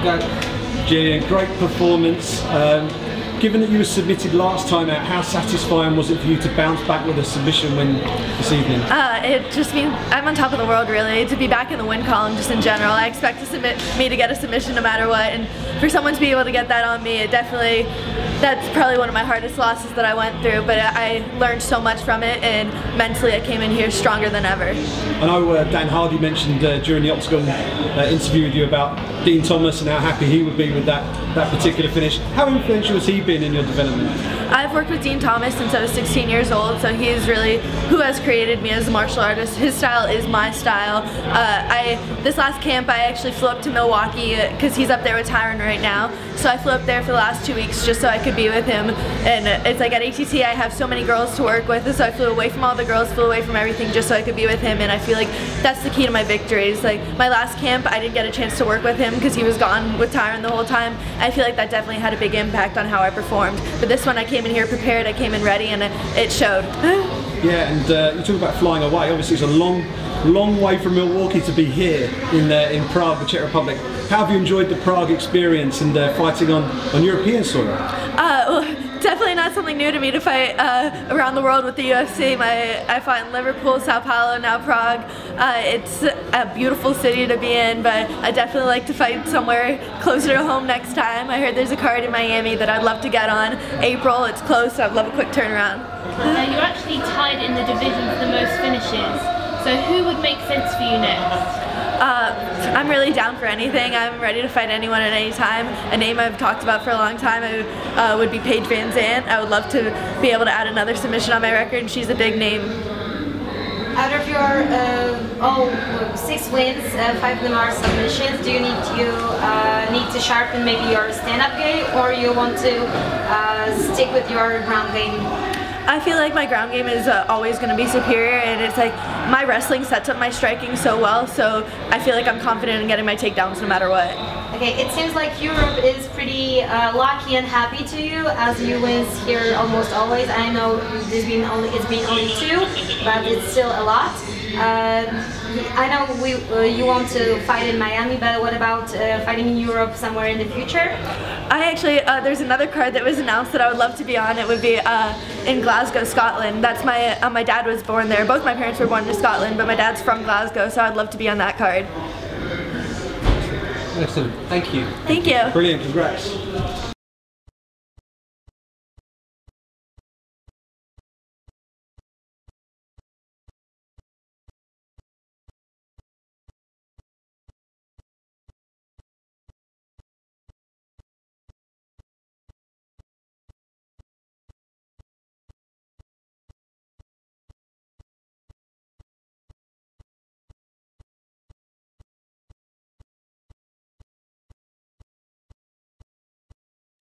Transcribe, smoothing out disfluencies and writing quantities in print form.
Gillian, great performance. Given that you were submitted last time out, how satisfying was it for you to bounce back with a submission win this evening? It just means I'm on top of the world, really. To be back in the win column just in general. I expect me to get a submission no matter what, and for someone to be able to get that on me, that's probably one of my hardest losses that I went through, but I learned so much from it, and mentally I came in here stronger than ever. I know Dan Hardy mentioned during the Octagon interview with you about Dean Thomas and how happy he would be with that particular finish. How influential has he been in your development? I've worked with Dean Thomas since I was 16 years old, so he is really who has created me as a martial artist. His style is my style. This last camp I actually flew up to Milwaukee because he's up there with Tyron right now, so I flew up there for the last 2 weeks just so I could be with him. And it's like at ATT I have so many girls to work with, so I flew away from all the girls, flew away from everything just so I could be with him, and I feel like that's the key to my victories. Like my last camp I didn't get a chance to work with him because he was gone with Tyron the whole time. I feel like that definitely had a big impact on how I performed, but this one I came in here prepared, I came in ready, and it showed. Yeah, and you talk about flying away. Obviously it's a long way from Milwaukee to be here in Prague, the Czech Republic. How have you enjoyed the Prague experience and fighting on European soil? Well, definitely not something new to me to fight around the world with the UFC. I fought in Liverpool, Sao Paulo, now Prague. It's a beautiful city to be in, but I definitely like to fight somewhere closer to home next time. I heard there's a card in Miami that I'd love to get on. April, it's close, so I'd love a quick turnaround. You're actually tied in the division for the most finishes, so who would make sense for you next? I'm really down for anything. I'm ready to fight anyone at any time. A name I've talked about for a long time would be Paige VanZant. I would love to be able to add another submission on my record. She's a big name. Out of your 6 wins, 5 of them are submissions, do you need to sharpen maybe your stand-up game, or you want to stick with your ground game? I feel like my ground game is always going to be superior, and it's like my wrestling sets up my striking so well, so I feel like I'm confident in getting my takedowns no matter what. Okay, it seems like Europe is pretty lucky and happy to you, as you wins here almost always. I know it's been only 2, but it's still a lot. I know you want to fight in Miami, but what about fighting in Europe somewhere in the future? I actually, there's another card that was announced that I would love to be on. It would be in Glasgow, Scotland. That's my dad was born there. Both my parents were born in Scotland, but my dad's from Glasgow, so I'd love to be on that card. Excellent. Thank you. Thank you. Brilliant. Congrats.